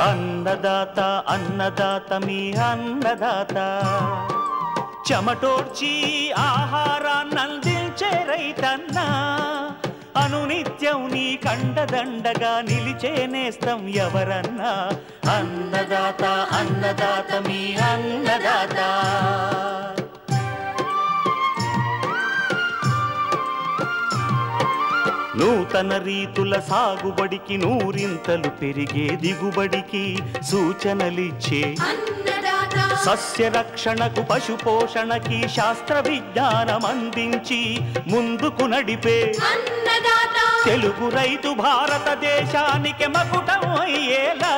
అన్నదాత అన్నదాత మీ అన్నదాత చెమటోడ్చి ఆహారాన్నందించే రైతన్నా అనునిత్యం నీ కండదండగా నిలిచే నేస్తం ఎవరన్నా అన్నదాత అన్నదాత మీ అన్నదాత నూతన రీతుల సాగుబడికి నూరింతలు పెరిగే దిగుబడికి సూచనలిచ్చే సస్య రక్షణకు పశు పోషణకి శాస్త్ర విజ్ఞానం అందించి ముందుకు నడిపే తెలుగు రైతు భారతదేశానికి మకుటం అయ్యేలా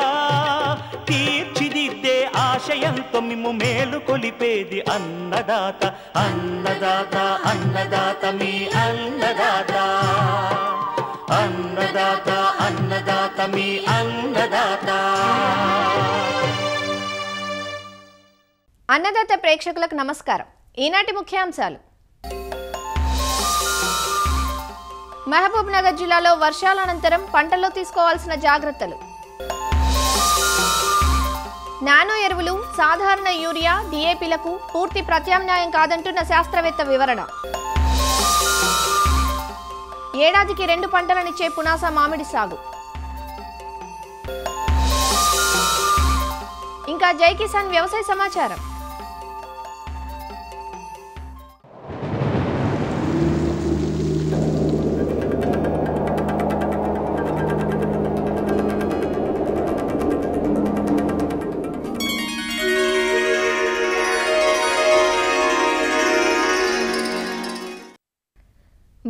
తీర్చిదిద్దే ఆశయంతో మిమ్ము మేలు కొలిపేది అన్నదాత అన్నదాత అన్నదాత మీ అన్నదాత అన్నదాత అన్నదాత మీ అన్నదాత. అన్నదాత ప్రేక్షకులకు నమస్కారం. ఈనాటి ముఖ్యాంశాలు. మహబూబ్ నగర్ జిల్లాలో వర్షాల అనంతరం పంటల్లో తీసుకోవాల్సిన జాగ్రత్తలు. నానో ఎరువులు సాధారణ యూరియా డిఏపీలకు పూర్తి ప్రత్యామ్నాయం కాదంటున్న శాస్త్రవేత్త వివరణ. ఏడాదికి 2 పంటలనిచ్చే పునాస మామిడి సాగు. ఇంకా జై కిసాన్ వ్యవసాయ సమాచారం.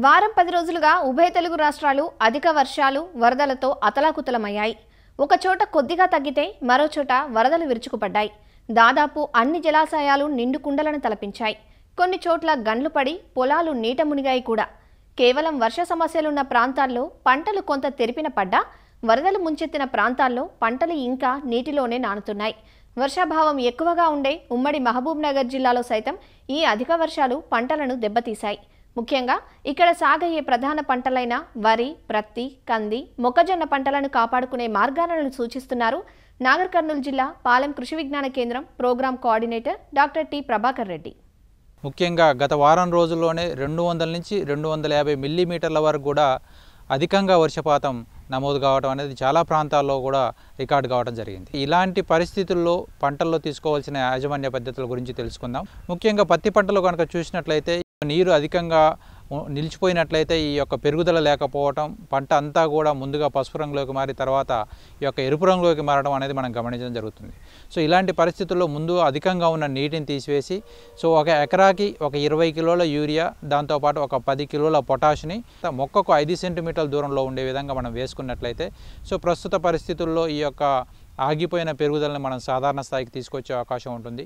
వారం 10 రోజులుగా ఉభయ తెలుగు రాష్ట్రాలు అధిక వర్షాలు వరదలతో అతలాకుతలమయ్యాయి. ఒకచోట కొద్దిగా తగ్గితే మరోచోట వరదలు విరుచుకుపడ్డాయి. దాదాపు అన్ని జలాశయాలు నిండు కుండలను తలపించాయి. కొన్ని చోట్ల గండ్లు పడి పొలాలు నీట మునిగాయి కూడా. కేవలం వర్ష సమస్యలున్న ప్రాంతాల్లో పంటలు కొంత తెరిపిన పడ్డా వరదలు ముంచెత్తిన ప్రాంతాల్లో పంటలు ఇంకా నీటిలోనే నానుతున్నాయి. వర్షాభావం ఎక్కువగా ఉండే ఉమ్మడి మహబూబ్ నగర్ జిల్లాలో సైతం ఈ అధిక వర్షాలు పంటలను దెబ్బతీశాయి. ముఖ్యంగా ఇక్కడ సాగయ్యే ప్రధాన పంటలైన వరి, ప్రత్తి, కంది, మొక్కజొన్న పంటలను కాపాడుకునే మార్గాలను సూచిస్తున్నారు నాగర్ కర్నూలు జిల్లా Palem Krishi Vignana Kendram program coordinator doctor T Prabhakar Reddy. ముఖ్యంగా గత వారం రోజుల్లోనే 200 నుంచి 250 మిల్లీమీటర్ల వరకు కూడా అధికంగా వర్షపాతం నమోదు కావడం అనేది చాలా ప్రాంతాల్లో కూడా రికార్డు కావడం జరిగింది. ఇలాంటి పరిస్థితుల్లో పంటల్లో తీసుకోవాల్సిన యాజమాన్య పద్ధతుల గురించి తెలుసుకుందాం. ముఖ్యంగా పత్తి పంటలో కనుక చూసినట్లయితే నీరు అధికంగా నిలిచిపోయినట్లయితే ఈ యొక్క పెరుగుదల లేకపోవడం, పంట అంతా కూడా ముందుగా పసుపు రంగులోకి మారి తర్వాత ఈ యొక్క ఎరుపు రంగులోకి మారడం అనేది మనం గమనించడం జరుగుతుంది. సో ఇలాంటి పరిస్థితుల్లో ముందు అధికంగా ఉన్న నీటిని తీసివేసి ఒక ఎకరాకి 20 కిలోల యూరియా, దాంతోపాటు 10 కిలోల పొటాష్ని మొక్కకు 5 సెంటీమీటర్ల దూరంలో ఉండే విధంగా మనం వేసుకున్నట్లయితే ప్రస్తుత పరిస్థితుల్లో ఈ యొక్క ఆగిపోయిన పెరుగుదలను మనం సాధారణ స్థాయికి తీసుకొచ్చే అవకాశం ఉంటుంది.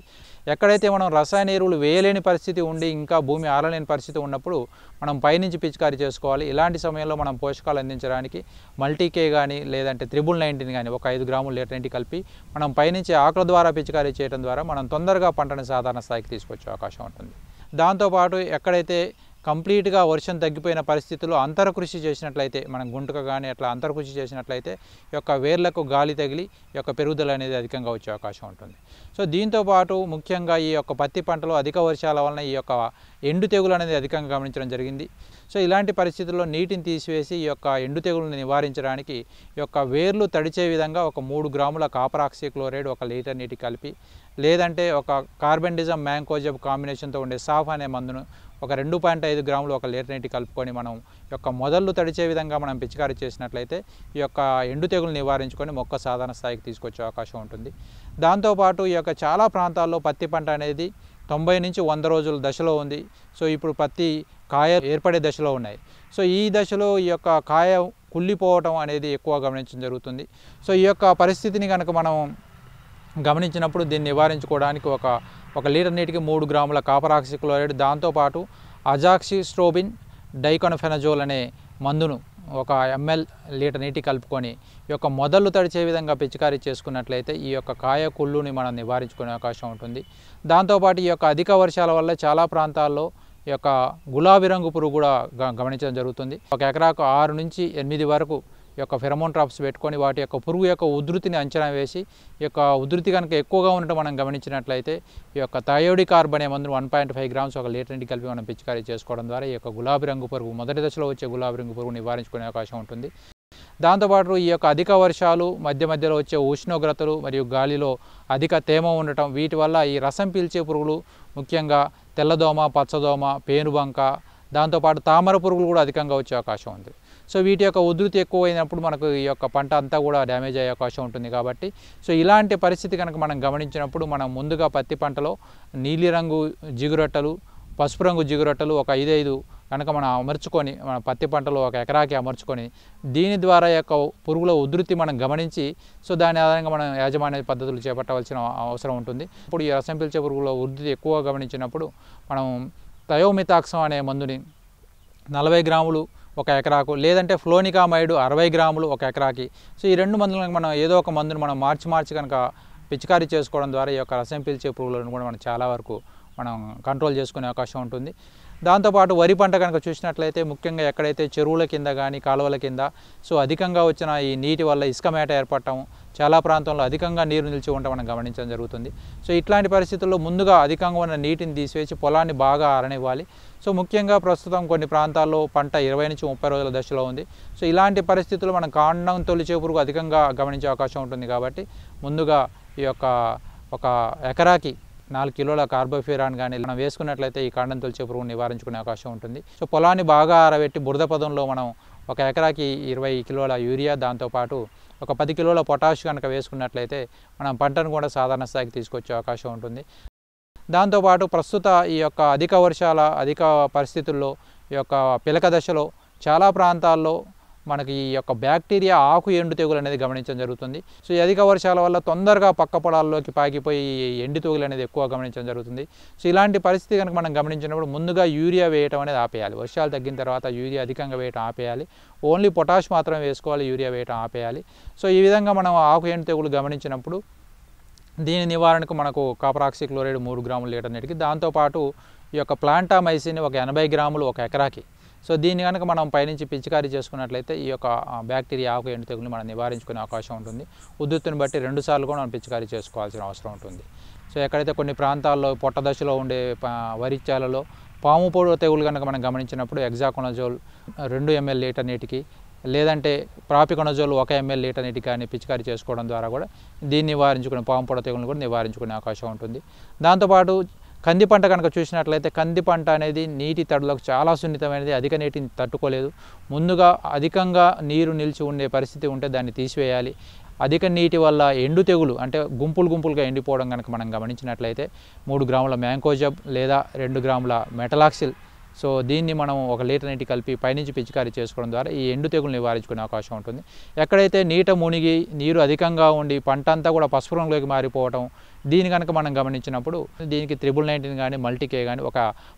ఎక్కడైతే మనం రసాయన ఎరువులు వేయలేని పరిస్థితి ఉండి ఇంకా భూమి ఆరలేని పరిస్థితి ఉన్నప్పుడు మనం పైనుంచి పిచికారీ చేసుకోవాలి. ఇలాంటి సమయంలో మనం పోషకాలు అందించడానికి మల్టీకే కానీ లేదంటే 19 కానీ 5 గ్రాములు లీటర్ నీటి కలిపి మనం పైనుంచి ఆకుల ద్వారా పిచికారీ చేయడం ద్వారా మనం తొందరగా పంటని సాధారణ స్థాయికి తీసుకొచ్చే అవకాశం ఉంటుంది. దాంతోపాటు ఎక్కడైతే కంప్లీట్గా వర్షం తగ్గిపోయిన పరిస్థితుల్లో అంతర కృషి చేసినట్లయితే మనం గుంటక కానీ అట్లా అంతర కృషి చేసినట్లయితే ఈ యొక్క వేర్లకు గాలి తగిలి ఈ యొక్క పెరుగుదల అనేది అధికంగా వచ్చే అవకాశం ఉంటుంది. దీంతోపాటు ముఖ్యంగా ఈ యొక్క పత్తి పంటలో అధిక వర్షాల వలన ఈ యొక్క ఎండు తెగులు అనేది అధికంగా గమనించడం జరిగింది. ఇలాంటి పరిస్థితుల్లో నీటిని తీసివేసి ఈ యొక్క ఎండు తెగులను నివారించడానికి ఈ యొక్క వేర్లు తడిచే విధంగా 3 గ్రాముల కాపర్ ఆక్సీక్లోరైడ్ 1 లీటర్ నీటి కలిపి లేదంటే కార్బెండిజం మ్యాంకోజెబ్ కాంబినేషన్తో ఉండే సాఫ్ అనే మందును 2.5 గ్రాములు 1 లీటర్ నీటి కలుపుకొని మనం యొక్క మొదళ్ళు తడిచే విధంగా మనం పిచికారీ చేసినట్లయితే ఈ యొక్క ఎండు తెగులు నివారించుకొని మొక్క సాధారణ స్థాయికి తీసుకొచ్చే అవకాశం ఉంటుంది. దాంతోపాటు ఈ యొక్క చాలా ప్రాంతాల్లో పత్తి పంట అనేది 90 నుంచి 100 రోజుల దశలో ఉంది. ఇప్పుడు పత్తి కాయ ఏర్పడే దశలో ఉన్నాయి. ఈ దశలో ఈ యొక్క కాయ కుళ్ళిపోవటం అనేది ఎక్కువ గమనించడం జరుగుతుంది. ఈ యొక్క పరిస్థితిని కనుక మనం గమనించినప్పుడు దీన్ని నివారించుకోవడానికి 1 లీటర్ నీటికి 3 గ్రాముల కాపర్ ఆక్సీక్లోరైడ్, దాంతోపాటు అజాక్సిస్ట్రోబిన్ డైకోనఫెనజోల్ అనే మందును 1 ml లీటర్ నీటి కలుపుకొని ఈ యొక్క మొదళ్ళు తడిచే విధంగా పిచికారీ చేసుకున్నట్లయితే ఈ యొక్క కాయ కుళ్ళుని మనం నివారించుకునే అవకాశం ఉంటుంది. దాంతోపాటు ఈ యొక్క అధిక వర్షాల వల్ల చాలా ప్రాంతాల్లో ఈ యొక్క గులాబీ రంగు పురుగు కూడా గమనించడం జరుగుతుంది. 1 ఎకరాకు 6 నుంచి 8 వరకు ఈ యొక్క ఫెరమోన్ ట్రాప్స్ పెట్టుకొని వాటి యొక్క పురుగు యొక్క ఉధృతిని అంచనా వేసి ఈ యొక్క ఉధృతి కనుక ఎక్కువగా ఉండటం మనం గమనించినట్లయితే ఈ యొక్క థయోడికార్బ్ అనే మందును 1.5 గ్రామ్స్ 1 లీటర్ నీటికి కలిపి మనం పిచికారీ చేసుకోవడం ద్వారా ఈ యొక్క గులాబీ రంగు పురుగు మొదటి దశలో వచ్చే గులాబీ రంగు పురుగు నివారించుకునే అవకాశం ఉంటుంది. దాంతోపాటు ఈ యొక్క అధిక వర్షాలు, మధ్య మధ్యలో వచ్చే ఉష్ణోగ్రతలు మరియు గాలిలో అధిక తేమ ఉండటం, వీటి వల్ల ఈ రసం పీల్చే పురుగులు ముఖ్యంగా తెల్లదోమ, పచ్చదోమ, పేనుబంక, దాంతోపాటు తామర పురుగులు కూడా అధికంగా వచ్చే అవకాశం ఉంది. సో వీటి యొక్క ఉధృతి ఎక్కువైనప్పుడు మనకు ఈ యొక్క పంట అంతా కూడా డ్యామేజ్ అయ్యే అవకాశం ఉంటుంది. కాబట్టి సో ఇలాంటి పరిస్థితి కనుక మనం గమనించినప్పుడు మనం ముందుగా పత్తి పంటలో నీలిరంగు జిగురొట్టలు, పసుపు రంగు జిగురొట్టలు ఒక 5 కనుక మనం అమర్చుకొని మన పత్తి పంటలో ఒక ఎకరాకి అమర్చుకొని దీని ద్వారా యొక్క పురుగుల ఉధృతి మనం గమనించి సో దాని ఆధారంగా మనం యాజమాన్య పద్ధతులు చేపట్టవలసిన అవసరం ఉంటుంది. ఇప్పుడు ఈ రసం పీల్చే పురుగుల ఉధృతి ఎక్కువగా గమనించినప్పుడు మనం థయోమిథాక్సం అనే మందుని 40 గ్రాములు ఒక ఎకరాకు, లేదంటే ఫ్లోనికామైడ్ 60 గ్రాములు ఒక ఎకరాకి. సో ఈ 2 మందులను మనం ఏదో ఒక మందును మనం మార్చి కనుక పిచికారీ చేసుకోవడం ద్వారా ఈ యొక్క రసం పీల్చే పురుగులను కూడా మనం చాలా వరకు మనం కంట్రోల్ చేసుకునే అవకాశం ఉంటుంది. దాంతోపాటు వరి పంట కనుక చూసినట్లయితే ముఖ్యంగా ఎక్కడైతే చెరువుల కింద కానీ కాలువల కింద సో అధికంగా వచ్చిన ఈ నీటి వల్ల ఇసుక మేట ఏర్పడటం, చాలా ప్రాంతంలో అధికంగా నీరు నిలిచి ఉండటం మనం గమనించడం జరుగుతుంది. సో ఇట్లాంటి పరిస్థితుల్లో ముందుగా అధికంగా ఉన్న నీటిని తీసివేసి పొలాన్ని బాగా ఆరనివ్వాలి. సో ముఖ్యంగా ప్రస్తుతం కొన్ని ప్రాంతాల్లో పంట 20 నుంచి 30 రోజుల దశలో ఉంది. సో ఇలాంటి పరిస్థితుల్లో మనం కాండం తొలిచే పురుగు అధికంగా గమనించే అవకాశం ఉంటుంది. కాబట్టి ముందుగా ఈ యొక్క ఒక ఎకరాకి 4 కిలోల కార్బోఫ్యూరాన్ కానీ మనం వేసుకున్నట్లయితే ఈ కాండం తొలిచే పురుగును నివారించుకునే అవకాశం ఉంటుంది. సో పొలాన్ని బాగా ఆరబెట్టి బురద పదంలో మనం ఒక ఎకరాకి 20 కిలోల యూరియా, దాంతోపాటు ఒక 10 కిలోల పొటాష్ కనుక వేసుకున్నట్లయితే మనం పంటను కూడా సాధారణ స్థాయికి తీసుకొచ్చే అవకాశం ఉంటుంది. దాంతోపాటు ప్రస్తుత ఈ యొక్క అధిక పరిస్థితుల్లో ఈ యొక్క పిలక దశలో చాలా ప్రాంతాల్లో మనకి ఈ యొక్క బ్యాక్టీరియా ఆకు ఎండు తెగులు అనేది గమనించడం జరుగుతుంది. సో ఈ అధిక వర్షాల వల్ల తొందరగా పక్క పొలాల్లోకి పాకిపోయి ఎండు తెగులు అనేది ఎక్కువ గమనించడం జరుగుతుంది. సో ఇలాంటి పరిస్థితి కనుక మనం గమనించినప్పుడు ముందుగా యూరియా వేయటం అనేది ఆపేయాలి. వర్షాలు తగ్గిన తర్వాత యూరియా అధికంగా వేయటం ఆపేయాలి. ఓన్లీ పొటాష్ మాత్రమే వేసుకోవాలి, యూరియా వేయటం ఆపేయాలి. సో ఈ విధంగా మనం ఆకు ఎండు తెగులు గమనించినప్పుడు దీని నివారణకు మనకు కాపరాక్సి క్లోరైడ్ 3 గ్రాముల లీటర్ నీటికి, దాంతోపాటు ఈ యొక్క ప్లాంటామైసిన్ ఒక 80 గ్రాములు ఒక ఎకరాకి. సో దీన్ని కనుక మనం పైనుంచి పిచికారీ చేసుకున్నట్లయితే ఈ యొక్క బ్యాక్టీరియా ఆకు ఎండు తెగులు మనం నివారించుకునే అవకాశం ఉంటుంది. ఉధృతిని బట్టి 2 సార్లు కూడా మనం పిచికారీ చేసుకోవాల్సిన అవసరం ఉంటుంది. సో ఎక్కడైతే కొన్ని ప్రాంతాల్లో పొట్ట దశలో ఉండే వరిచాలలో పాము పొడ తెగులు కనుక మనం గమనించినప్పుడు హెక్సాకోనజోల్ 2 ml లీటర్ నీటికి, లేదంటే ప్రాపికొనజోల్ 1 ml లీటర్ నీటికి కానీ పిచికారీ చేసుకోవడం ద్వారా కూడా దీన్ని నివారించుకునే పాము పొడ తెగులను కూడా నివారించుకునే అవకాశం ఉంటుంది. దాంతోపాటు కంది పంట కనుక చూసినట్లయితే కంది పంట అనేది నీటి తడులకు చాలా సున్నితమైనది, అధిక నీటిని తట్టుకోలేదు. ముందుగా అధికంగా నీరు నిలిచి ఉండే పరిస్థితి ఉంటే దాన్ని తీసివేయాలి. అధిక నీటి వల్ల ఎండు తెగులు అంటే గుంపులుగా ఎండిపోవడం కనుక మనం గమనించినట్లయితే 3 గ్రాముల మ్యాంకోజబ్ లేదా 2 గ్రాముల మెటలాక్సిల్ సో దీన్ని మనం 1 లీటర్ నీటి కలిపి పైనుంచి పిచికారీ చేసుకోవడం ద్వారా ఈ ఎండు తెగులు నివారించుకునే అవకాశం ఉంటుంది. ఎక్కడైతే నీట మునిగి నీరు అధికంగా ఉండి పంట అంతా కూడా పసుపు రంగులోకి మారిపోవడం, దీని కనుక మనం గమనించినప్పుడు దీనికి 19 కానీ మల్టీకే కానీ ఒక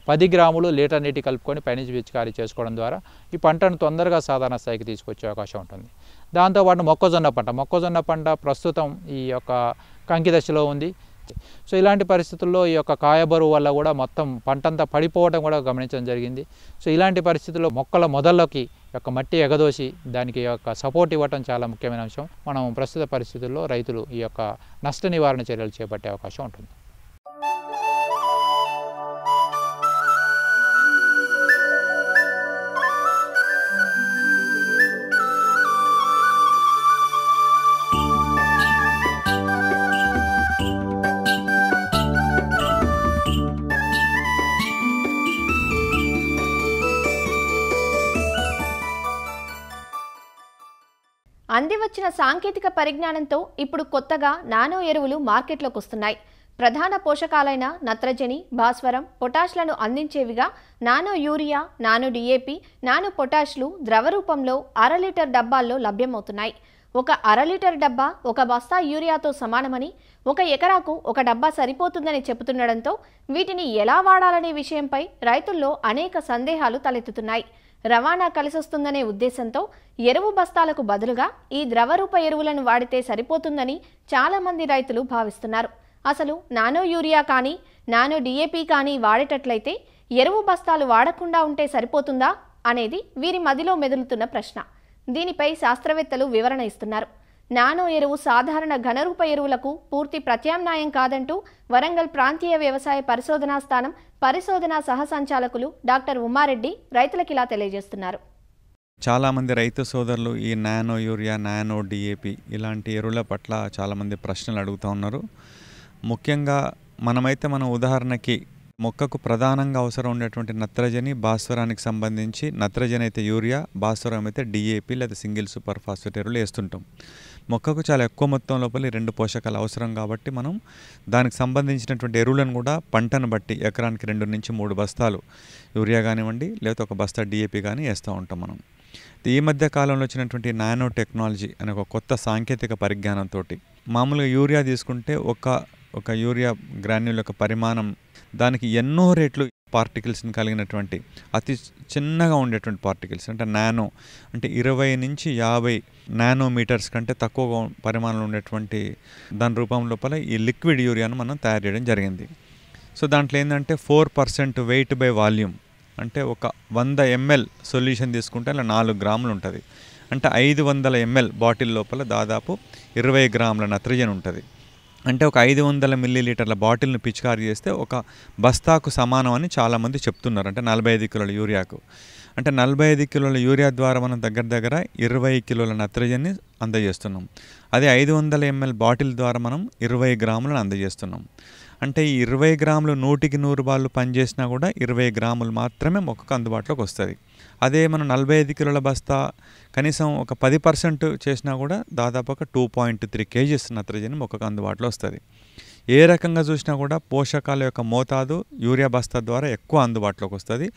10 గ్రాములు లీటర్ నీటి కలుపుకొని పైనుంచి పిచికారీ చేసుకోవడం ద్వారా ఈ పంటను తొందరగా సాధారణ స్థాయికి తీసుకొచ్చే అవకాశం ఉంటుంది. దాంతోపాటు మొక్కజొన్న పంట ప్రస్తుతం ఈ యొక్క కంకి దశలో ఉంది. సో ఇలాంటి పరిస్థితుల్లో ఈ యొక్క కాయబరువు వల్ల కూడా మొత్తం పంటంతా పడిపోవడం కూడా గమనించడం జరిగింది. సో ఇలాంటి పరిస్థితుల్లో మొక్కల మొదల్లోకి యొక్క మట్టి ఎగదోసి దానికి యొక్క సపోర్ట్ ఇవ్వటం చాలా ముఖ్యమైన అంశం. మనం ప్రస్తుత పరిస్థితుల్లో రైతులు ఈ యొక్క నష్ట నివారణ చర్యలు చేపట్టే అవకాశం ఉంటుంది. అందివచ్చిన సాంకేతిక పరిజ్ఞానంతో ఇప్పుడు కొత్తగా నానో ఎరువులు మార్కెట్లోకి వస్తున్నాయి. ప్రధాన పోషకాలైన నత్రజని, భాస్వరం, పొటాష్లను అందించేవిగా nano urea, nano DAP, nano పొటాష్లు ద్రవ రూపంలో 1/2 లీటర్ డబ్బాల్లో లభ్యమవుతున్నాయి. ఒక 1/2 లీటర్ డబ్బా 1 బస్తా యూరియాతో సమానమని, 1 ఎకరాకు 1 డబ్బా సరిపోతుందని చెబుతుండడంతో వీటిని ఎలా వాడాలనే విషయంపై రైతుల్లో అనేక సందేహాలు తలెత్తుతున్నాయి. రవాణా కలిసొస్తుందనే ఉద్దేశంతో ఎరువు బస్తాలకు బదులుగా ఈ ద్రవరూప ఎరువులను వాడితే సరిపోతుందని చాలామంది రైతులు భావిస్తున్నారు. అసలు నానో యూరియా కానీ నానో డిఏపి కానీ వాడేటట్లయితే ఎరువు బస్తాలు వాడకుండా ఉంటే సరిపోతుందా అనేది వీరి మదిలో మెదులుతున్న ప్రశ్న. దీనిపై శాస్త్రవేత్తలు వివరణ ఇస్తున్నారు. నానో ఎరువు సాధారణ ఘనరూప ఎరువులకు పూర్తి ప్రత్యామ్నాయం కాదంటూ వరంగల్ ప్రాంతీయ వ్యవసాయ పరిశోధనా స్థానం పరిశోధనా సహ సంచాలకులు డాక్టర్ ఉమారెడ్డి రైతులకు ఇలా తెలియజేస్తున్నారు. చాలామంది రైతు సోదరులు ఈ నానో యూరియా, నానో డిఏపి ఇలాంటి ఎరువుల పట్ల చాలామంది ప్రశ్నలు అడుగుతూ ఉన్నారు. ముఖ్యంగా మన ఉదాహరణకి మొక్కకు ప్రధానంగా అవసరం ఉండేటువంటి నత్రజని, భాస్వరానికి సంబంధించి నత్రజని అయితే యూరియా, భాస్వరం అయితే డిఏపి లేదా సింగిల్ సూపర్ ఫాస్ఫేట్ ఎరువులు వేస్తుంటాం. మొక్కకు చాలా ఎక్కువ మొత్తం లోపల 2 పోషకాలు అవసరం కాబట్టి మనం దానికి సంబంధించినటువంటి ఎరువులను కూడా పంటను బట్టి ఎకరానికి 2 నుంచి 3 బస్తాలు యూరియా కానివ్వండి, లేకపోతే 1 బస్తా డిఏపి కానీ వేస్తూ ఉంటాం మనం. ఈ మధ్య కాలంలో వచ్చినటువంటి నానో టెక్నాలజీ అనే ఒక కొత్త సాంకేతిక పరిజ్ఞానంతో మామూలుగా యూరియా తీసుకుంటే ఒక యూరియా గ్రాన్యూల్ యొక్క పరిమాణం దానికి ఎన్నో రెట్లు పార్టికల్స్ని కలిగినటువంటి అతి చిన్నగా ఉండేటువంటి పార్టికల్స్ అంటే నానో అంటే 20 నుంచి 50 నానోమీటర్స్ కంటే తక్కువ పరిమాణంలో ఉండేటువంటి దాని రూపం లోపల ఈ లిక్విడ్ యూరియాను మనం తయారు చేయడం జరిగింది. సో దాంట్లో ఏంటంటే 4% వెయిట్ బై వాల్యూమ్ అంటే ఒక 100 ml సొల్యూషన్ తీసుకుంటే అలా 4 గ్రాములు ఉంటుంది. అంటే 500 ml బాటిల్ లోపల దాదాపు 20 గ్రాముల నత్రజని ఉంటుంది. అంటే ఒక 500 మిల్లీలీటర్ల బాటిల్ను పిచికారీ చేస్తే ఒక బస్తాకు సమానం అని చాలామంది చెప్తున్నారు. అంటే 45 కిలోల యూరియాకు. అంటే 45 కిలోల యూరియా ద్వారా మనం దగ్గర 20 కిలోల నత్రజని అందజేస్తున్నాం. అదే 500 ml బాటిల్ ద్వారా మనం 20 గ్రాములను అందజేస్తున్నాం. అంటే ఈ 20 గ్రాములు 100కి 100 బాళ్ళు పనిచేసినా కూడా 20 గ్రాములు మాత్రమే మొక్కకు అందుబాటులోకి వస్తుంది. అదే మనం 45 కిలోల బస్తా కనీసం ఒక 10% చేసినా కూడా దాదాపు ఒక 2.3 kgs నత్రజని మొక్కకు అందుబాటులో వస్తుంది. ఏ రకంగా చూసినా కూడా పోషకాల యొక్క మోతాదు యూరియా బస్తా ద్వారా ఎక్కువ అందుబాటులోకి వస్తుంది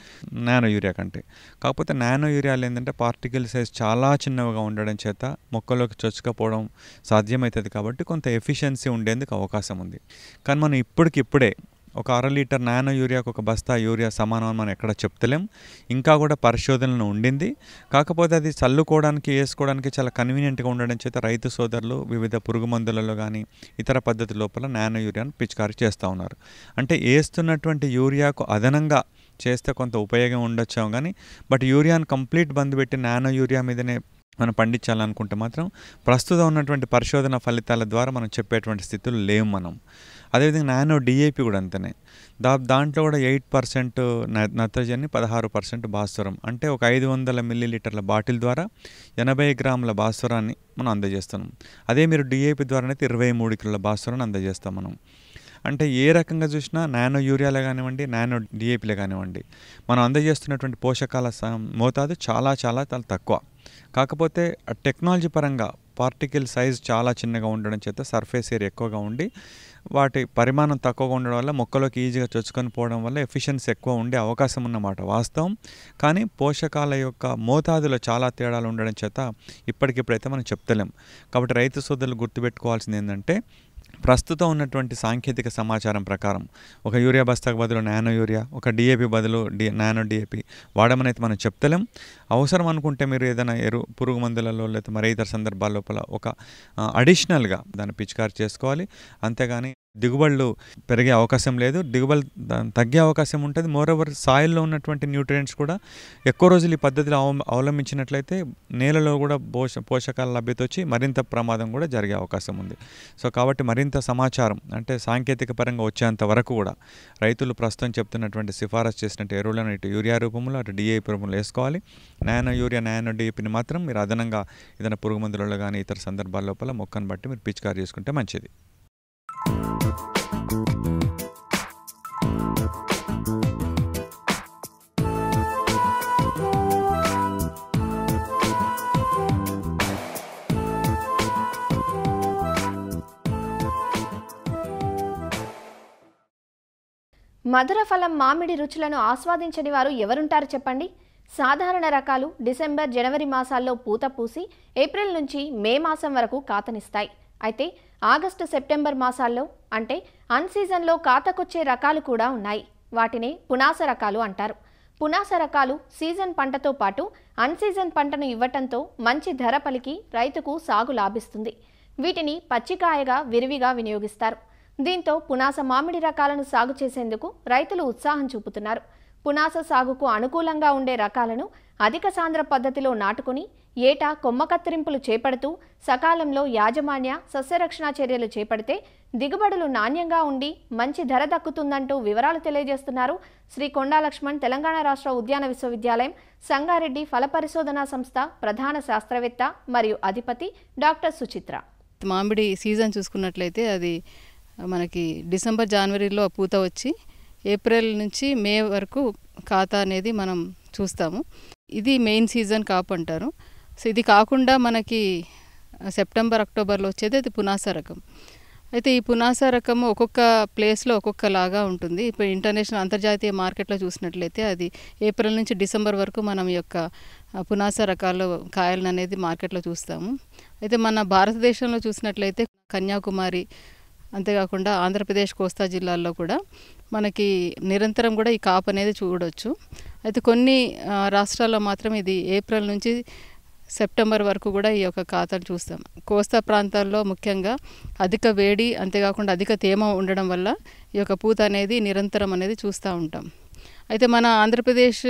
నానో యూరియా కంటే. కాకపోతే నానో యూరియాలు ఏంటంటే పార్టికల్ సైజ్ చాలా చిన్నవిగా ఉండడం చేత మొక్కలోకి చొచ్చుకపోవడం సాధ్యమవుతుంది కాబట్టి కొంత ఎఫిషియన్సీ ఉండేందుకు అవకాశం ఉంది. కానీ మనం ఇప్పటికిప్పుడే ఒక 1/2 లీటర్ నానో యూరియాకు 1 బస్తా యూరియా సమానం మనం ఎక్కడ చెప్తలేం. ఇంకా కూడా పరిశోధనలు ఉండింది. కాకపోతే అది చల్లుకోవడానికి వేసుకోవడానికి చాలా కన్వీనియంట్గా ఉండడం చేత రైతు సోదరులు వివిధ పురుగు మందులలో కానీ ఇతర పద్ధతి లోపల నానో యూరియాను పిచికారీ చేస్తూ ఉన్నారు. అంటే వేస్తున్నటువంటి యూరియాకు అదనంగా చేస్తే కొంత ఉపయోగం ఉండొచ్చాం కానీ బట్ యూరియాను కంప్లీట్ బంద్ పెట్టి నానో యూరియా మీదనే మనం పండించాలనుకుంటే మాత్రం ప్రస్తుతం ఉన్నటువంటి పరిశోధన ఫలితాల ద్వారా మనం చెప్పేటువంటి స్థితులు లేవు మనం. అదేవిధంగా నానో డిఏపి కూడా అంతనే. దాంట్లో కూడా 8% నత్రజని, 16% భాస్వరం. అంటే ఒక 500 మిల్లీలీటర్ల బాటిల్ ద్వారా 80 గ్రాముల భాస్వరాన్ని మనం అందజేస్తున్నాం. అదే మీరు డిఏపి ద్వారానైతే 23 కిలోల భాస్వరాన్ని అందజేస్తాం మనం. అంటే ఏ రకంగా చూసినా నానో యూరియాలే కానివ్వండి, నానో డిఏపిలే కానివ్వండి, మనం అందజేస్తున్నటువంటి పోషకాల మోతాదు చాలా తక్కువ. కాకపోతే టెక్నాలజీ పరంగా పార్టికల్ సైజ్ చాలా చిన్నగా ఉండడం చేత సర్ఫేస్ ఏరియా ఎక్కువగా ఉండి వాటి పరిమాణం తక్కువగా ఉండడం వల్ల మొక్కలోకి ఈజీగా చొచ్చుకొని పోవడం వల్ల ఎఫిషియన్సీ ఎక్కువ ఉండే అవకాశం ఉన్నమాట వాస్తవం. కానీ పోషకాల యొక్క మోతాదులో చాలా తేడాలు ఉండడం చేత ఇప్పటికిప్పుడైతే మనం చెప్తలేం. కాబట్టి రైతు సోదరులు గుర్తుపెట్టుకోవాల్సింది ఏంటంటే ప్రస్తుతం ఉన్నటువంటి సాంకేతిక సమాచారం ప్రకారం ఒక యూరియా బస్తాకు బదులు నానో యూరియా, ఒక డిఏపి బదులు నానో డిఏపి వాడమని అయితే మనం చెప్తలేం. అవసరం అనుకుంటే మీరు ఏదైనా పురుగు మందులలో లేదా మరి ఇతర సందర్భాల లోపల ఒక అడిషనల్గా దాన్ని పిచికారి చేసుకోవాలి. అంతేగాని దిగుబడులు పెరిగే అవకాశం లేదు, దిగుబడులు తగ్గే అవకాశం ఉంటుంది. మోరోవర్ సాయిల్లో ఉన్నటువంటి న్యూట్రియంట్స్ కూడా ఎక్కువ రోజులు ఈ పద్ధతిలో అవలంబించినట్లయితే నేలలో కూడా పోషకాల లభ్యత వచ్చి మరింత ప్రమాదం కూడా జరిగే అవకాశం ఉంది. సో కాబట్టి మరింత సమాచారం అంటే సాంకేతిక పరంగా వచ్చేంత వరకు కూడా రైతులు ప్రస్తుతం చెప్తున్నటువంటి సిఫారసు చేసినట్టు ఎరువులను ఇటు యూరియా రూపంలో అటు డిఏపి రూపంలో వేసుకోవాలి. నానో యూరియా, నానో డిఏపిని మాత్రం మీరు అదనంగా ఏదైనా పురుగు మందులలో కానీ ఇతర సందర్భాల లోపల మొక్కను బట్టి మీరు పిచికారి చేసుకుంటే మంచిది. మధుర ఫలం మామిడి రుచులను ఆస్వాదించని వారు ఎవరుంటారు చెప్పండి. సాధారణ రకాలు డిసెంబర్, జనవరి మాసాల్లో పూత పూసి ఏప్రిల్ నుంచి మే మాసం వరకు కాతనిస్తాయి. అయితే ఆగస్టు, సెప్టెంబర్ మాసాల్లో అంటే అన్ సీజన్లో కాతకొచ్చే రకాలు కూడా ఉన్నాయి. వాటినే పునాస రకాలు అంటారు. పునాస రకాలు సీజన్ పంటతో పాటు అన్ సీజన్ పంటను ఇవ్వటంతో మంచి ధర పలికి రైతుకు సాగు లాభిస్తుంది. వీటిని పచ్చికాయగా విరివిగా వినియోగిస్తారు. దీంతో పునాస మామిడి రకాలను సాగు చేసేందుకు రైతులు ఉత్సాహం చూపుతున్నారు. పునాస సాగుకు అనుకూలంగా ఉండే రకాలను అధిక సాంద్ర పద్ధతిలో నాటుకుని ఏటా కొమ్మ కత్తిరింపులు చేపడుతూ సకాలంలో యాజమాన్య సస్యరక్షణ చర్యలు చేపడితే దిగుబడులు నాణ్యంగా ఉండి మంచి ధర దక్కుతుందంటూ వివరాలు తెలియజేస్తున్నారు శ్రీ కొండా లక్ష్మణ్ తెలంగాణ రాష్ట్ర ఉద్యాన విశ్వవిద్యాలయం సంగారెడ్డి ఫల పరిశోధనా సంస్థ ప్రధాన శాస్త్రవేత్త మరియు అధిపతి డాక్టర్ సుచిత్ర. మామిడి సీజన్ చూసుకున్నట్లయితే అది మనకి డిసెంబర్ జనవరిలో పూత వచ్చి ఏప్రిల్ నుంచి మే వరకు ఖాతా అనేది మనం చూస్తాము. ఇది మెయిన్ సీజన్ కాపు అంటారు. సో ఇది కాకుండా మనకి సెప్టెంబర్ అక్టోబర్లో వచ్చేది అది పునాస రకం. అయితే ఈ పునాస రకం ఒక్కొక్క ప్లేస్లో ఒక్కొక్కలాగా ఉంటుంది. ఇప్పుడు ఇంటర్నేషనల్ అంతర్జాతీయ మార్కెట్లో చూసినట్లయితే అది ఏప్రిల్ నుంచి డిసెంబర్ వరకు మనం ఈ యొక్క పునాస రకాల కాయలను అనేది మార్కెట్లో చూస్తాము. అయితే మన భారతదేశంలో చూసినట్లయితే కన్యాకుమారి అంతేకాకుండా ఆంధ్రప్రదేశ్ కోస్తా జిల్లాల్లో కూడా మనకి నిరంతరం కూడా ఈ కాపు అనేది చూడవచ్చు. అయితే కొన్ని రాష్ట్రాల్లో మాత్రం ఇది ఏప్రిల్ నుంచి సెప్టెంబర్ వరకు కూడా ఈ యొక్క ఖాతాను చూస్తాం. కోస్తా ప్రాంతాల్లో ముఖ్యంగా అధిక వేడి అంతేకాకుండా అధిక తేమ ఉండడం వల్ల ఈ యొక్క పూత అనేది నిరంతరం అనేది చూస్తూ ఉంటాం. అయితే మన ఆంధ్రప్రదేశ్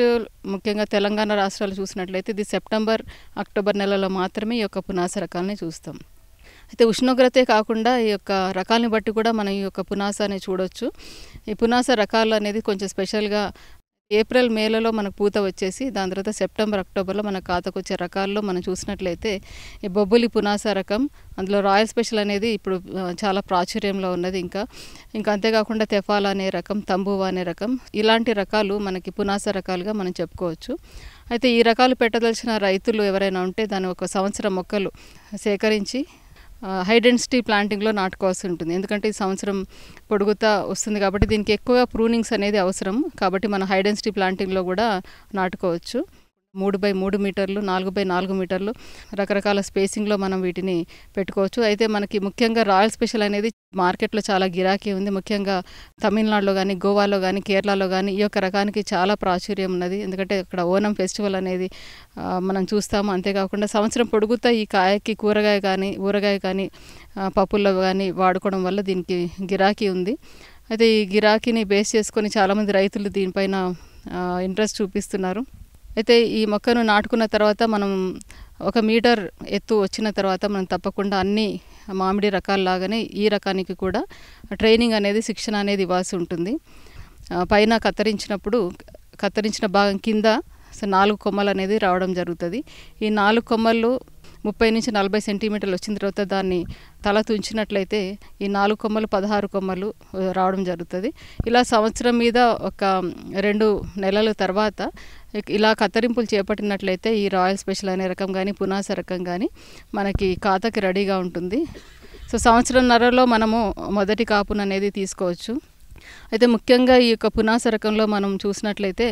ముఖ్యంగా తెలంగాణ రాష్ట్రాలు చూసినట్లయితే ఇది సెప్టెంబర్ అక్టోబర్ నెలలో మాత్రమే ఈ యొక్క పునాస రకాలని చూస్తాం. అయితే ఉష్ణోగ్రతే కాకుండా ఈ యొక్క రకాలని బట్టి కూడా మనం ఈ యొక్క పునాస అనేది చూడవచ్చు. ఈ పునాస రకాలు అనేది కొంచెం స్పెషల్గా ఏప్రిల్ మేలలో మనకు పూత వచ్చేసి దాని తర్వాత సెప్టెంబర్ అక్టోబర్లో మన ఖాతాకు వచ్చే రకాల్లో మనం చూసినట్లయితే ఈ బొబ్బులి పునాస రకం, అందులో రాయల్ స్పెషల్ అనేది ఇప్పుడు చాలా ప్రాచుర్యంలో ఉన్నది. ఇంకా అంతేకాకుండా తెఫాలా అనే రకం, తంబువా అనే రకం, ఇలాంటి రకాలు మనకి పునాస రకాలుగా మనం చెప్పుకోవచ్చు. అయితే ఈ రకాలు పెట్టదలిచిన రైతులు ఎవరైనా ఉంటే దాని ఒక సంవత్సరం మొక్కలు సేకరించి హై డెన్సిటీ ప్లాంటింగ్లో నాటుకోవాల్సి ఉంటుంది. ఎందుకంటే ఈ సంవత్సరం పొడుగుతా వస్తుంది కాబట్టి దీనికి ఎక్కువగా ప్రూనింగ్స్ అనేది అవసరం. కాబట్టి మన హై డెన్సిటీ ప్లాంటింగ్లో కూడా నాటుకోవచ్చు. 3x3 మీటర్లు, 4x4 మీటర్లు రకరకాల స్పేసింగ్లో మనం వీటిని పెట్టుకోవచ్చు. అయితే మనకి ముఖ్యంగా రాయల్ స్పెషల్ అనేది మార్కెట్లో చాలా గిరాకీ ఉంది. ముఖ్యంగా తమిళనాడులో కానీ, గోవాలో కానీ, కేరళలో కానీ ఈ యొక్క రకానికి చాలా ప్రాచుర్యం ఉన్నది. ఎందుకంటే అక్కడ ఓనం ఫెస్టివల్ అనేది మనం చూస్తాము. అంతేకాకుండా సంవత్సరం పొడుగుతా ఈ కాయకి కూరగాయ కానీ, ఊరగాయ కానీ, పప్పుల్లో కానీ వాడుకోవడం వల్ల దీనికి గిరాకీ ఉంది. అయితే ఈ గిరాకీని బేస్ చేసుకొని చాలామంది రైతులు దీనిపైన ఇంట్రెస్ట్ చూపిస్తున్నారు. అయితే ఈ మొక్కను నాటుకున్న తర్వాత మనం 1 మీటర్ ఎత్తు వచ్చిన తర్వాత మనం తప్పకుండా అన్ని మామిడి రకాలలాగానే ఈ రకానికి కూడా ట్రైనింగ్ అనేది, శిక్షణ అనేది ఇవ్వాల్సి ఉంటుంది. పైన కత్తిరించిన భాగం కింద 4 కొమ్మలు అనేది రావడం జరుగుతుంది. ఈ 4 కొమ్మలు 30 నుంచి 40 సెంటీమీటర్లు వచ్చిన తర్వాత దాన్ని తల తుంచినట్లయితే ఈ 4 కొమ్మలు 16 కొమ్మలు రావడం జరుగుతుంది. ఇలా సంవత్సరం మీద ఒక 2 నెలల తర్వాత ఇలా కత్తిరింపులు చేపట్టినట్లయితే ఈ రాయల్ స్పెషల్ అనే రకం కానీ, పునాస రకం కానీ మనకి ఖాతాకి రెడీగా ఉంటుంది. సో సంవత్సరంన్నరలో మనము మొదటి కాపును అనేది తీసుకోవచ్చు. అయితే ముఖ్యంగా ఈ యొక్క పునాస రకంలో మనం చూసినట్లయితే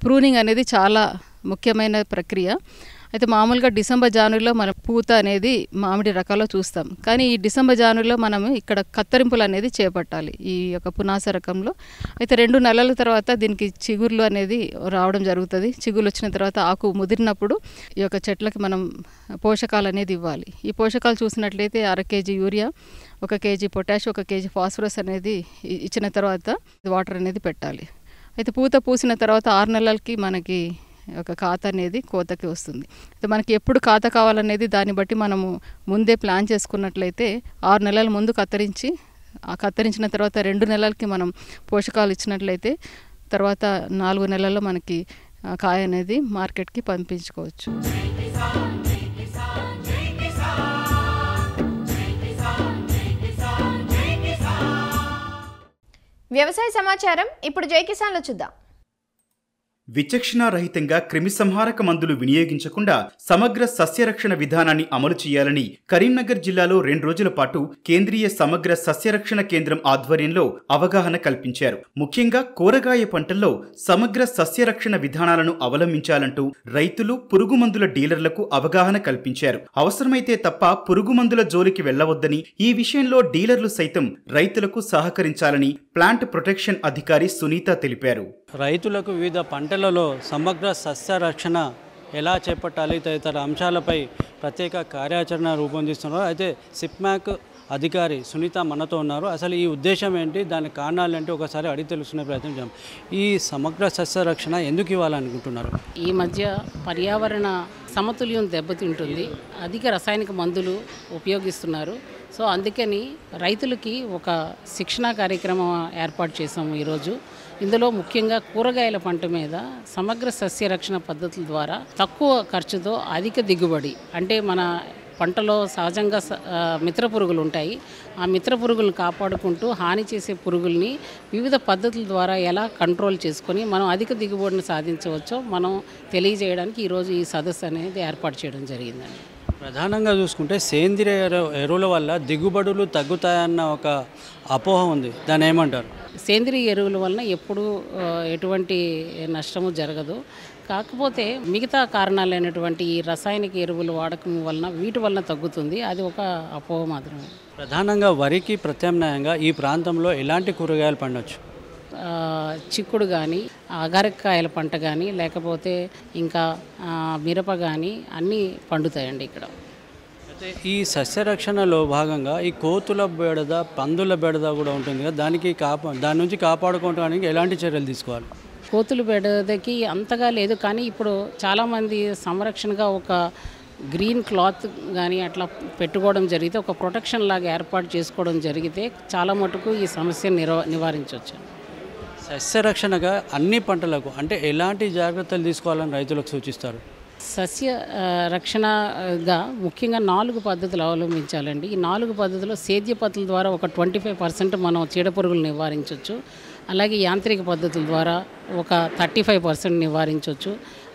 ప్రూనింగ్ అనేది చాలా ముఖ్యమైన ప్రక్రియ. అయితే మామూలుగా డిసెంబర్ జనవరిలో మన పూత అనేది మామిడి రకాల్లో చూస్తాం. కానీ ఈ డిసెంబర్ జనవరిలో మనము ఇక్కడ కత్తిరింపులు అనేది చేపట్టాలి ఈ యొక్క పునాస రకంలో. అయితే 2 నెలల తర్వాత దీనికి చిగుర్లు అనేది రావడం జరుగుతుంది. చిగుర్లు వచ్చిన తర్వాత ఆకు ముదిరినప్పుడు ఈ యొక్క చెట్లకి మనం పోషకాలు అనేది ఇవ్వాలి. ఈ పోషకాలు చూసినట్లయితే 1/2 KG urea, 1 KG potash, 1 KG phosphorus అనేది ఇచ్చిన తర్వాత వాటర్ అనేది పెట్టాలి. అయితే పూత పూసిన తర్వాత 6 నెలలకి మనకి ఒక ఖాతా అనేది కోతకి వస్తుంది. అయితే మనకి ఎప్పుడు ఖాతా కావాలనేది దాన్ని బట్టి మనము ముందే ప్లాన్ చేసుకున్నట్లయితే 6 నెలల ముందు కత్తిరించిన తర్వాత 2 నెలలకి మనం పోషకాలు ఇచ్చినట్లయితే తర్వాత 4 నెలల్లో మనకి కాయ అనేది మార్కెట్కి పంపించుకోవచ్చు. వ్యవసాయ సమాచారం ఇప్పుడు జై కిసాన్లో చూద్దాం. విచక్షణారహితంగా క్రిమిసంహారక మందులు వినియోగించకుండా సమగ్ర సస్యరక్షణ విధానాన్ని అమలు చేయాలని కరీంనగర్ జిల్లాలో 2 రోజుల పాటు కేంద్రీయ సమగ్ర సస్యరక్షణ కేంద్రం ఆధ్వర్యంలో అవగాహన కల్పించారు. ముఖ్యంగా కూరగాయ పంటల్లో సమగ్ర సస్యరక్షణ విధానాలను అవలంబించాలంటూ రైతులు, పురుగుమందుల డీలర్లకు అవగాహన కల్పించారు. అవసరమైతే తప్ప పురుగుమందుల జోలికి వెళ్లవద్దని, ఈ విషయంలో డీలర్లు సైతం రైతులకు సహకరించాలని ప్లాంట్ ప్రొటెక్షన్ అధికారి సునీత తెలిపారు. రైతులకు వివిధ పంటలలో సమగ్ర సస్య రక్షణ ఎలా చేపట్టాలి తదితర అంశాలపై ప్రత్యేక కార్యాచరణ రూపొందిస్తున్నారు. అయితే సిప్మాక్ అధికారి సునీత మనతో ఉన్నారు. అసలు ఈ ఉద్దేశం ఏంటి, దాని కారణాలు ఏంటి ఒకసారి అడిగి తెలుసుకునే ప్రయత్నం చేద్దాం. ఈ సమగ్ర సస్య రక్షణ ఎందుకు ఇవ్వాలనుకుంటున్నారు? ఈ మధ్య పర్యావరణ సమతుల్యం దెబ్బతింటుంది, అధిక రసాయనిక మందులు ఉపయోగిస్తున్నారు. సో అందుకని రైతులకి ఒక శిక్షణా కార్యక్రమం ఏర్పాటు చేసాము ఈరోజు. ఇందులో ముఖ్యంగా కూరగాయల పంట మీద సమగ్ర సస్య రక్షణ పద్ధతుల ద్వారా తక్కువ ఖర్చుతో అధిక దిగుబడి, అంటే మన పంటలో సహజంగా మిత్ర పురుగులు ఉంటాయి, ఆ మిత్ర పురుగులను కాపాడుకుంటూ హాని చేసే పురుగుల్ని వివిధ పద్ధతుల ద్వారా ఎలా కంట్రోల్ చేసుకొని మనం అధిక దిగుబడిని సాధించవచ్చో మనం తెలియజేయడానికి ఈరోజు ఈ సదస్సు అనేది ఏర్పాటు చేయడం జరిగిందండి. ప్రధానంగా చూసుకుంటే సేంద్రియ ఎరువుల వల్ల దిగుబడులు తగ్గుతాయన్న ఒక అపోహ ఉంది, దాన్ని ఏమంటారు? సేంద్రియ ఎరువుల వలన ఎప్పుడూ ఎటువంటి నష్టము జరగదు. కాకపోతే మిగతా కారణాలైనటువంటి ఈ రసాయనిక ఎరువుల వాడకం వలన వీటి వలన తగ్గుతుంది, అది ఒక అపోహ మాత్రమే. ప్రధానంగా వరికి ప్రత్యామ్నాయంగా ఈ ప్రాంతంలో ఎలాంటి కూరగాయలు పండొచ్చు? చిక్కుడు కానీ, అగరకాయల పంట కానీ, లేకపోతే ఇంకా మిరప కానీ అన్నీ పండుతాయండి ఇక్కడ. అయితే ఈ సస్యరక్షణలో భాగంగా ఈ కోతుల బెడద, పందుల బెడద కూడా ఉంటుంది కదా, దాని నుంచి కాపాడుకోవడానికి ఎలాంటి చర్యలు తీసుకోవాలి? కోతుల బెడదకి అంతగా లేదు, కానీ ఇప్పుడు చాలామంది సంరక్షణగా ఒక గ్రీన్ క్లాత్ కానీ అట్లా పెట్టుకోవడం జరిగితే, ఒక ప్రొటెక్షన్ లాగా ఏర్పాటు చేసుకోవడం జరిగితే చాలా మటుకు ఈ సమస్యను నివారించవచ్చు. సస్యరక్షణగా అన్ని పంటలకు అంటే ఎలాంటి జాగ్రత్తలు తీసుకోవాలని రైతులకు సూచిస్తారు? సస్య రక్షణగా ముఖ్యంగా 4 పద్ధతులు అవలంబించాలండి. ఈ 4 పద్ధతుల్లో సేద్య పద్ధతుల ద్వారా ఒక 25% మనం చీడపురుగులు నివారించవచ్చు. అలాగే యాంత్రిక పద్ధతుల ద్వారా ఒక 35% నివారించవచ్చు.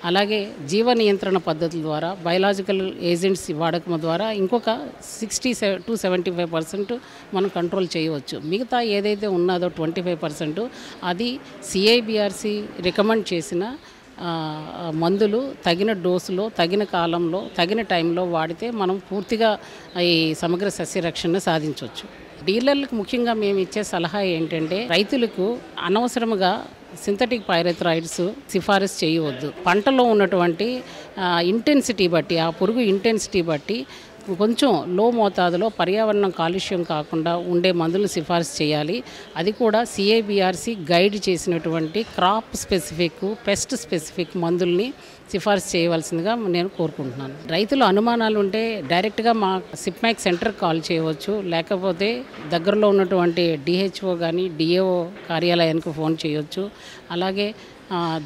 అలాగే జీవ నియంత్రణ పద్ధతుల ద్వారా బయలాజికల్ ఏజెంట్స్ వాడకం ద్వారా ఇంకొక 60 to 75% మనం కంట్రోల్ చేయవచ్చు. మిగతా ఏదైతే ఉన్నదో 25% అది సిఐబిఆర్సి రికమెండ్ చేసిన మందులు తగిన డోసులో, తగిన కాలంలో, తగిన టైంలో వాడితే మనం పూర్తిగా ఈ సమగ్ర సస్య రక్షణను సాధించవచ్చు. డీలర్లకు ముఖ్యంగా మేము ఇచ్చే సలహా ఏంటంటే, రైతులకు అనవసరముగా సింథటిక్ పైరెథ్రాయిడ్స్ సిఫారసు చేయవద్దు. పంటలో ఉన్నటువంటి ఇంటెన్సిటీ బట్టి, ఆ పురుగు ఇంటెన్సిటీ బట్టి కొంచెం లో మోతాదులో పర్యావరణం కాలుష్యం కాకుండా ఉండే మందులు సిఫారసు చేయాలి. అది కూడా సిఐబిఆర్సి గైడ్ చేసినటువంటి క్రాప్ స్పెసిఫిక్, పెస్ట్ స్పెసిఫిక్ మందుల్ని సిఫారసు చేయవలసిందిగా నేను కోరుకుంటున్నాను. రైతులు అనుమానాలు ఉంటే డైరెక్ట్గా మా సిప్మాక్ సెంటర్కి కాల్ చేయవచ్చు, లేకపోతే దగ్గరలో ఉన్నటువంటి డిహెచ్ఓ కానీ డిఏఓ కార్యాలయానికి ఫోన్ చేయవచ్చు. అలాగే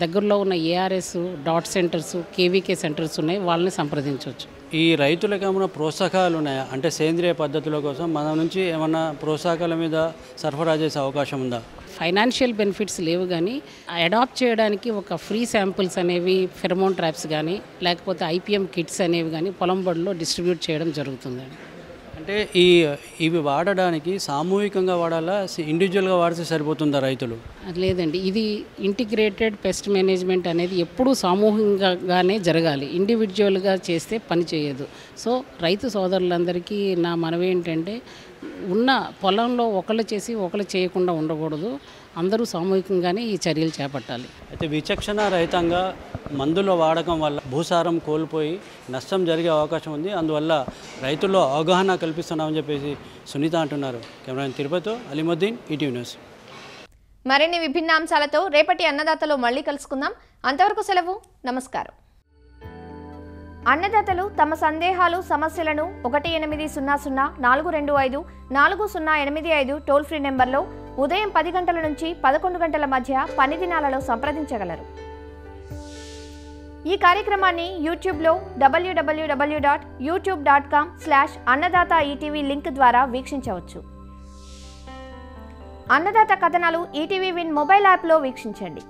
దగ్గరలో ఉన్న ARS dot centres, KVK centres ఉన్నాయి, వాళ్ళని సంప్రదించవచ్చు. ఈ రైతులకు ఏమైనా ప్రోత్సాహకాలు ఉన్నాయా? అంటే సేంద్రియ పద్ధతుల కోసం మన నుంచి ఏమైనా ప్రోత్సాహకాల మీద సరఫరా చేసే అవకాశం ఉందా? ఫైనాన్షియల్ బెనిఫిట్స్ లేవు, కానీ అడాప్ట్ చేయడానికి ఒక ఫ్రీ శాంపుల్స్ అనేవి, ఫెరమోన్ ట్రాప్స్ కానీ, లేకపోతే ఐపీఎం కిట్స్ అనేవి కానీ పొలం బడిలో డిస్ట్రిబ్యూట్ చేయడం జరుగుతుందండి. అంటే ఇవి వాడడానికి సామూహికంగా వాడాలా, ఇండివిజువల్గా వాడితే సరిపోతుందా రైతులు? లేదండి, ఇది ఇంటిగ్రేటెడ్ పెస్ట్ మేనేజ్మెంట్ అనేది ఎప్పుడూ సామూహికంగానే జరగాలి, ఇండివిజువల్గా చేస్తే పని చేయదు. సో రైతు సోదరులందరికీ నా మనవి ఏంటంటే, ఉన్న పొలంలో ఒకళ్ళు చేసి ఒకళ్ళు చేయకుండా ఉండకూడదు, అందరూ సామూహికంగానే ఈ చర్యలు చేపట్టాలి. అయితే విచక్షణ రహితంగా మందుల వాడకం వల్ల భూసారం కోల్పోయి నష్టం జరిగే అవకాశం ఉంది. అందువల్ల రైతుల్లో అవగాహన కల్పిస్తున్నామని చెప్పేసి సునీత అంటున్నారు. కెమెరామెన్ తిరుపతితో అలీముద్దీన్, ఈటీవీ న్యూస్. మరిన్ని విభిన్న అంశాలతో రేపటి అన్నదాతలో మళ్ళీ కలుసుకుందాం. అంతవరకు సెలవు, నమస్కారం. అన్నదాతలు తమ సందేహాలు, సమస్యలను 1800-425-4085 టోల్ ఫ్రీ నెంబర్లో ఉదయం 10 గంటల నుంచి 11 గంటల మధ్య పని దినాలలో సంప్రదించగలరు. ఈ కార్యక్రమాన్ని యూట్యూబ్లో www.youtube.com/అన్నదాత ఈటీవీ లింక్ ద్వారా వీక్షించవచ్చు. అన్నదాత కథనాలు ఈటీవీ విన్ మొబైల్ యాప్లో వీక్షించండి.